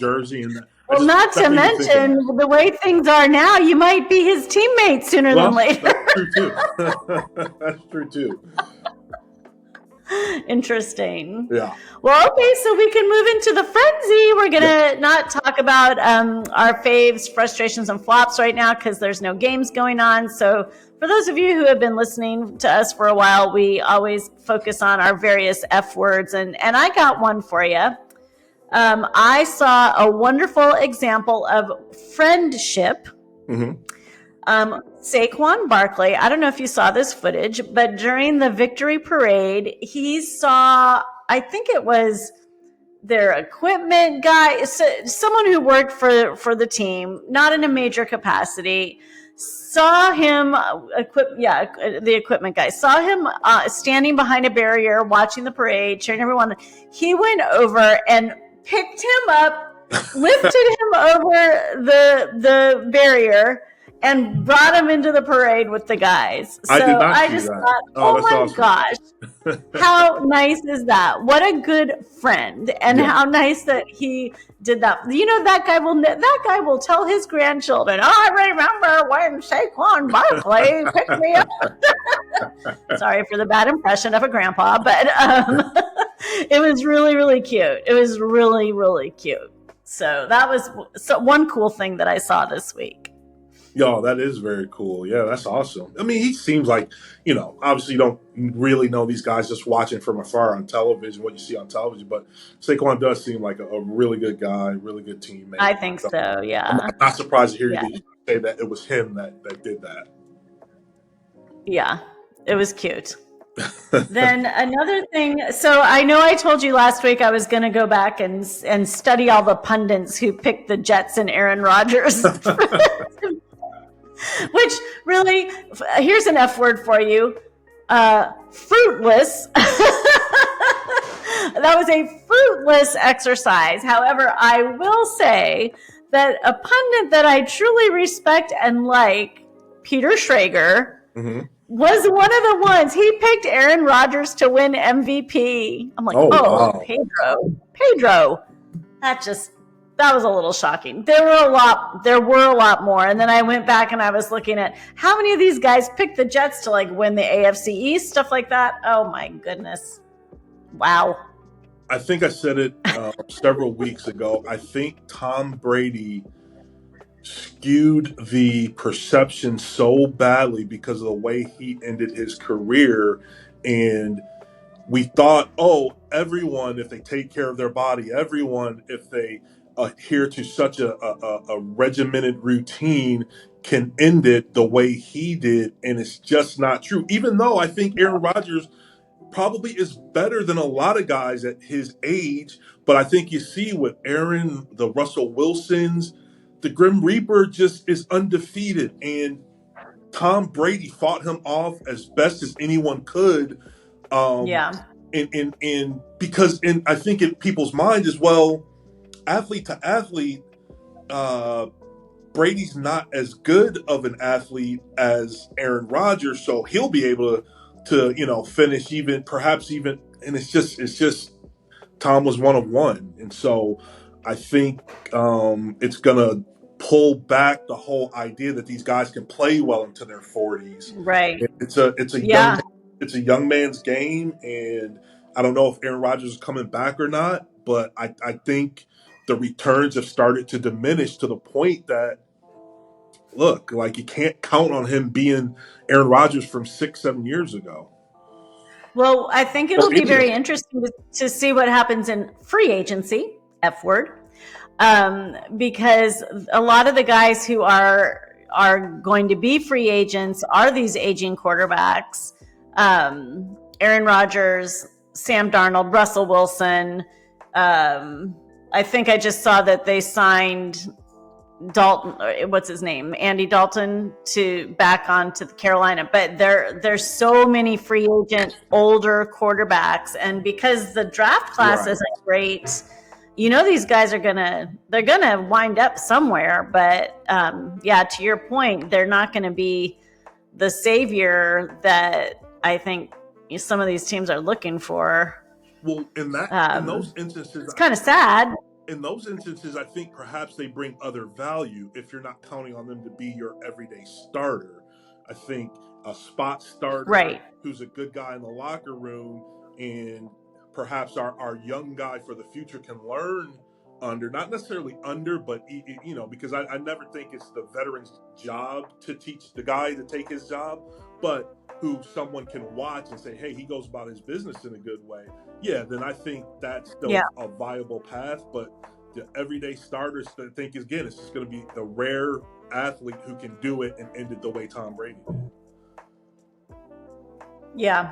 jersey, and I Well, just not to that made me think of mention that. the way things are now, you might be his teammate sooner than Well, later. that's true too. That's true too. Interesting. Yeah. Well, okay, so we can move into the frenzy. We're Yep. going to not talk about our faves, frustrations, and flops right now because there's no games going on. So, for those of you who have been listening to us for a while, we always focus on our various F words. And I got one for you. I saw a wonderful example of friendship. Mm-hmm. Saquon Barkley, I don't know if you saw this footage, but during the victory parade, he saw, I think it was their equipment guy, someone who worked for the team, not in a major capacity, saw him, the equipment guy, saw him standing behind a barrier, watching the parade, cheering everyone. He went over and picked him up, lifted him over the barrier, and brought him into the parade with the guys. I did So not I see just that. thought, Oh, oh that's my awesome. gosh, how nice is that? What a good friend, and Yeah. how nice that he did that. You know, that guy will tell his grandchildren, "Oh, I remember when Saquon Barkley picked me up." Sorry for the bad impression of a grandpa, but it was really, really cute. It was really, really cute. So that was one cool thing that I saw this week. Yo, that is very cool. Yeah, that's awesome. I mean, he seems like, obviously you don't really know these guys just watching from afar on television, what you see on television, but Saquon does seem like a really good guy, really good teammate. I think so. I'm Yeah. not surprised to hear Yeah. you say that it was him that did that. Yeah. It was cute. Then another thing, so I know I told you last week I was going to go back and study all the pundits who picked the Jets and Aaron Rodgers. Which really, here's an F word for you, fruitless. That was a fruitless exercise. However, I will say that a pundit that I truly respect and like, Peter Schrager, Mm-hmm. was one of the ones. He picked Aaron Rodgers to win MVP. I'm like, Oh, oh, wow. Pedro. That was a little shocking. There were a lot more. And then I went back and I was looking at how many of these guys picked the Jets to win the AFC East, stuff like that. Oh my goodness. Wow. I think I said it several weeks ago. I think Tom Brady skewed the perception so badly because of the way he ended his career. And we thought, oh, everyone, if they take care of their body, everyone, if they adhere to such a regimented routine, can end it the way he did. And it's just not true. Even though I think Aaron Rodgers probably is better than a lot of guys at his age. But I think you see with Aaron, the Russell Wilsons, the Grim Reaper just is undefeated. And Tom Brady fought him off as best as anyone could. Yeah. And because I think in people's minds as well, athlete to athlete, Brady's not as good of an athlete as Aaron Rodgers, so he'll be able to finish perhaps even, and it's just Tom was one of one, and so I think it's gonna pull back the whole idea that these guys can play well into their 40s. Right. It's a Yeah. young man's game, and I don't know if Aaron Rodgers is coming back or not, but I think the returns have started to diminish to the point that, look, like you can't count on him being Aaron Rodgers from 6-7 years ago. Well, I think Or it'll be any of very them. interesting to see what happens in free agency, F word, because a lot of the guys who are going to be free agents are these aging quarterbacks. Aaron Rodgers, Sam Darnold, Russell Wilson. I think I just saw that they signed Dalton, what's his name, Andy Dalton, to back on to Carolina. But there's so many free agent older quarterbacks, and because the draft class Right. isn't great, these guys they're gonna wind up somewhere. But to your point, they're not going to be the savior that I think some of these teams are looking for. Well, in those instances, It's kind of sad. in those instances, I think perhaps they bring other value if you're not counting on them to be your everyday starter. I think a spot starter Right. who's a good guy in the locker room, and perhaps our young guy for the future can learn under, not necessarily under, but because I never think it's the veteran's job to teach the guy to take his job, but who someone can watch and say, hey, he goes about his business in a good way. Yeah, then I think that's Yeah. still a viable path. But the everyday starters, I think, again, it's just going to be the rare athlete who can do it and end it the way Tom Brady did. Yeah.